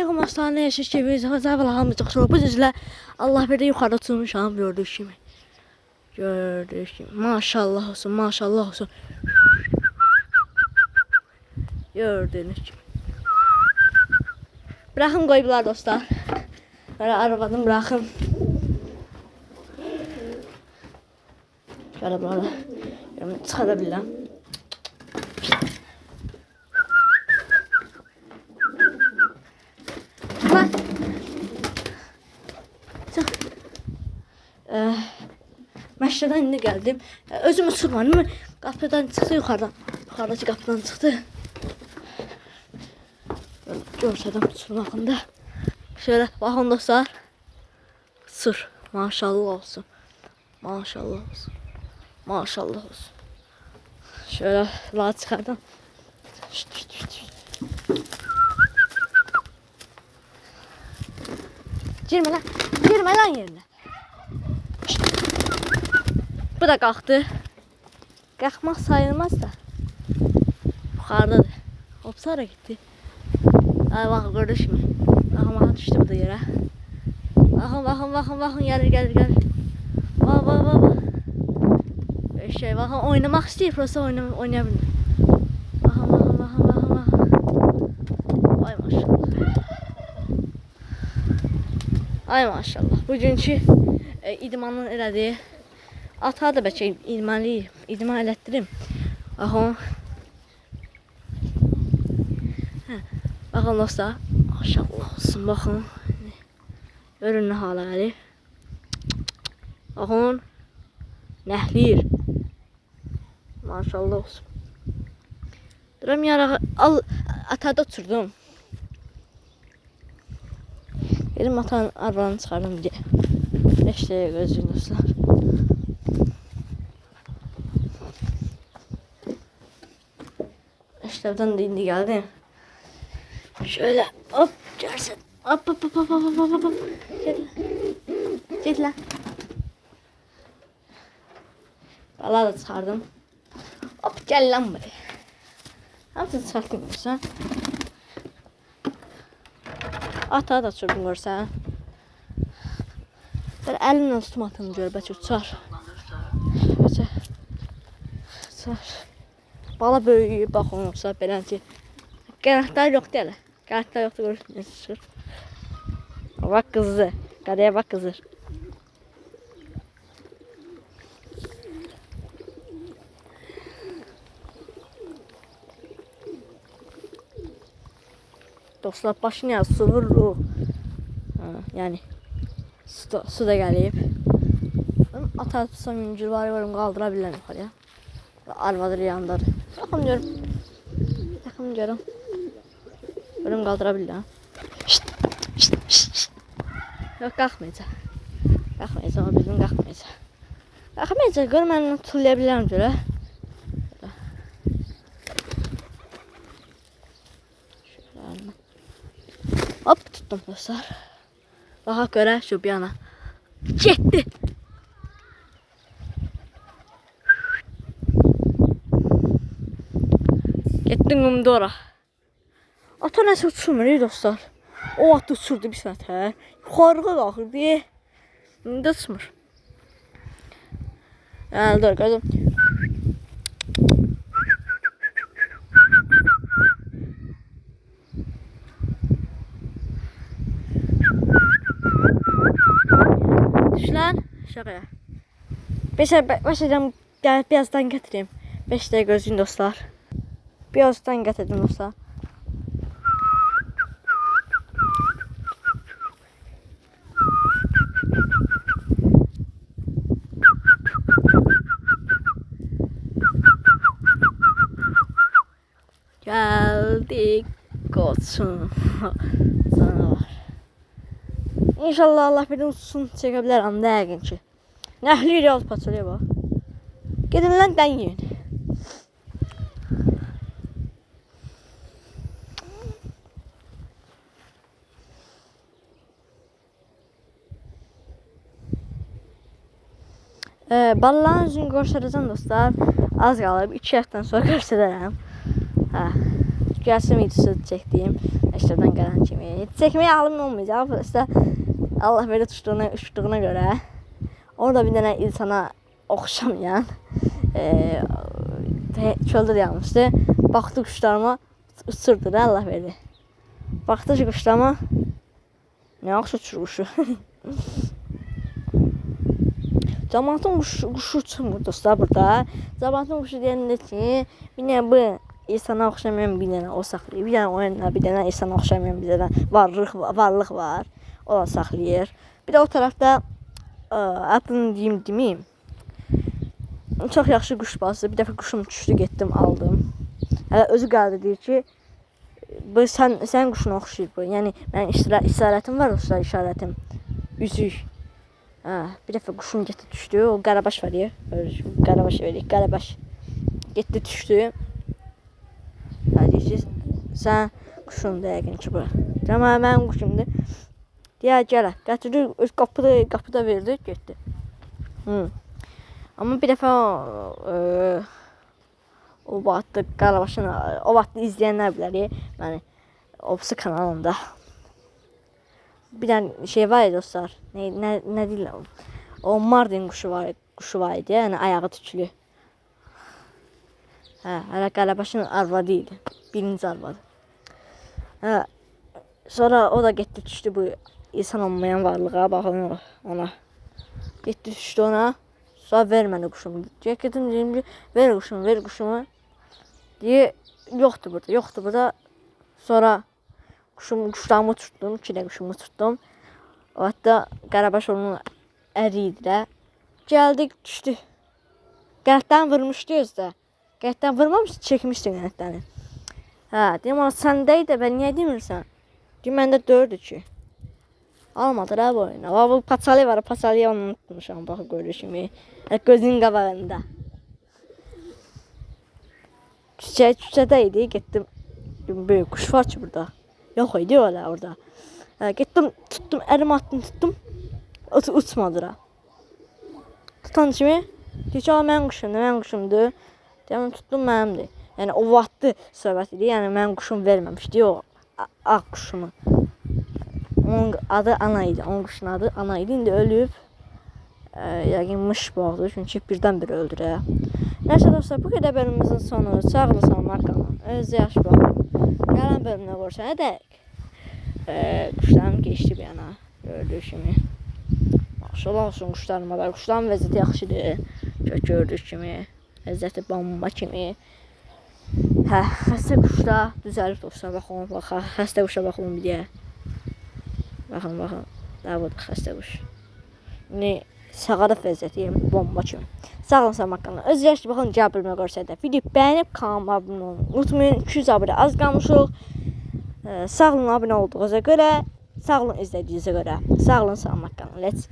Salam astane yaşış gibi zavallı çok bu düzlə Allah bir de yukarıda tutmuşam gördüğünüz kimi. Gördüğünüz kimi. Maşallah olsun, maşallah olsun. Gördüğünüz gibi. Bırakın koyublar dostlar. Böyle arabadan bırakın. Şöyle böyle. Çıkarabilirim. Bak. Çık. Məşqdən indi gəldim. Özüm uçurmadım. Qapıdan çıxdı yuxarıdan. Yuxarıdakı qapıdan çıxdı. Görsədim uçurmağında. Şöyle baxın dostlar. Sır. Maşallah olsun. Maşallah olsun. Maşallah olsun. Şöyle lağa çıxardım. Girmə lan. Girmə lan yerinə. Bu da qalxdı. Qalxmaq sayılmaz da. Yuxarıdadır. Hop sonra gitti. Ay bakın gördünüz mü? Bakın düştü bu da yere. Bakın gelir. Bak. Şey bakın oynamak istiyor. Burası oynayabilir. Bakın. Ay maşallah. Ay maşallah. Bugünkü idmanın elədiyi ata da bəlkə idman elətdirim. Baxın. Baxın dostlar. Maşallah olsun. Baxın. Görün nə hala gəlir. Baxın. Nəhliyir. Maşallah olsun. Duram yarağı al atada oturdum. Benim atanın arabanı çıxardım diye. Eşliğe gözlüğün dostlar. Eşlerden de indi geldi. Şöyle hop görsen. Hop. Gel lan. Valla da çıxardım. Hop gel lan buraya. Hamısını çıxartdım görsən. Ata da çördüm görsən. Böyle elimle tutum atım gör bəlkə uçar. Uçar. Bala böyüyüb baxın olsa beləncə. Qanatlar yoxdur hələ. Qanatlar yoxdur görürsünüz. Bak kızı. Qaraya bak kızı. Dostlar başını ya su vurur. Yani su da gəlib. Ata tutsam yüngül var qaldıra bilirəm yuxarıya. Arvadır yandadır. Baxın görüm. Görüm qaldıra bilirəm. Yox qalxmayacaq. O bizim qalxmayacaq. Gör mən tullaya bilirəm görə. Hop tuttum dostlar. Baxa görə şu bir yana. Getdi. Getdim qumdu ora. Ata nəsə uçurmur dostlar. O at uçurdu bir sətə. Yuxarıya qalxırdı. İndi uçmur. Yəni dur gözüm. Düş lan. Şuraya. Başlayacağım. Gel birazdan getireyim. 5 dəqiqə gözün dostlar. Birazdan getirdim dostlar. Geldik koçum. Sana var. İnşallah Allah birden uçsun çekebilirim de yəqin ki. Nəhli real paçolya bak. Gidin lan dən yiyin. Balların üzünü göstərəcəm dostlar. Az qalıb 2 həftədən sonra göstərərəm. Gəlsin videosu çəkdiyim məktəbdən gələn kimi. Çəkməyə halım olmayacaq. İşte Allah belə uçduğuna görə. Orada bir dənə insana oxşamayan çöldə dayanmışdı. Baxdı quşlarıma uçurdu da Allah verdi. Baxdı ki quşlarıma nə yaxşı uçur quşu. Cəmaatın quşu uçmur dostlar burada. Cəmaatın quşu deyəndə ki, bir dənə bu insana oxşamayan bir dənə o saxlayır. Bir dənə o yana bir dənə insana oxşamayan bir dənə varlıq var. O da saxlayır. Bir də o tərəfdə adını deməyim. Çox yaxşı quş bazıdır. Bir dəfə quşum düşdü, getdim, aldım. Hələ özü gəldi deyir ki, bu sən quşuna oxşayır bu. Yəni mənim işarətim var, işarətim. Üzük. Bir dəfə quşum getdi düşdü. O qarabaş var ya. Qarabaş verik, qarabaş. Getdi düşdü. Deyir ki, sən quşundur yəqin ki bu. Amma mənim quşumdur. Deyər gələ. Gətirdi, öz qapıda verdi, getdi. Amma bir dəfə o vaxtda qarabaşın, o vaxtda izləyənlər bilər. Yəni, Opsi kanalında. Bir dənə şey var ya dostlar. Nə deyirlər? O Mardin quşu var idi. Yəni ayağı tüklü. Hələ qarabaşın arvadı idi. Birinci arvadı. Sonra o da getdi düşdü bu insan olmayan varlığa, baxın ona. Getdi düşdü ona. Sonra ver mənə quşumu. Gedim deyim ki, ver quşumu. Deyir, yoxdur burada. Sonra quşlarımı tutdum, 2 də quşumu tutdum. O hatta qarabaş onun əri idi də. Gəldik, düşdü. Qənətdən vurmuşdu özdə. Qənətdən vurmamışdı, çəkmişdi qənətdən. Deyim ona, səndə idi, ben niyə demirsən? Deyim, məndə 4'dür ki. Almadı da bu oyuna. Bu paçalı var, paçalıya onu unutmuşam, baxı görüşümü. Gözünün qabağında. Küçədə idi, getdim. Böyük kuş var ki burada. Yox idi öyle orada. Getdim, tuttum, əlim attım, tuttum. Uçmadı da. Tutan kimi, deyir ki, mənim quşumdur. Deyəm, tutdum, mənimdir. Yəni o vaxtı söhbət idi. Yəni mənim quşum verməmişdi o ağ quşumu. Onun adı Ana idi. Onun quşun adı Ana idi. İndi ölüb. Yəqin mış boğdu. Çünki birdən-bir öldü. Nəysə dostlar, bu qədər bölümümüzün sonu. Sağ olun, salamat qalın. Özünüzə yaxşı baxın. Gələn bölümdə görüşənə dək. Quşlarım keçdi bir yana. Gördüyü kimi. Maşallah olsun quşlarıma da. Quşların vəziyyəti yaxşıdır. Gördüyü kimi. Vəziyyəti bomba kimi. Xəstə quşlar düzəlib dostlar. Baxın, xəstə quşa baxın bir deyə. Baxın. Daha bu da xəstə quş. İndi sağarıq vəziyyəti bomba kimi. Sağ olun, salamat qalın. Öz yaşlı baxın, cavab bölümünə görsədə. Video bəyənib kanalıma abunə olun. Unutmayın, 200 abunə az qalmışıq. Sağ olun, abunə olduğunuza görə. Sağ olun, izlədiyinizə görə. Sağ olun, salamat qalın. Let's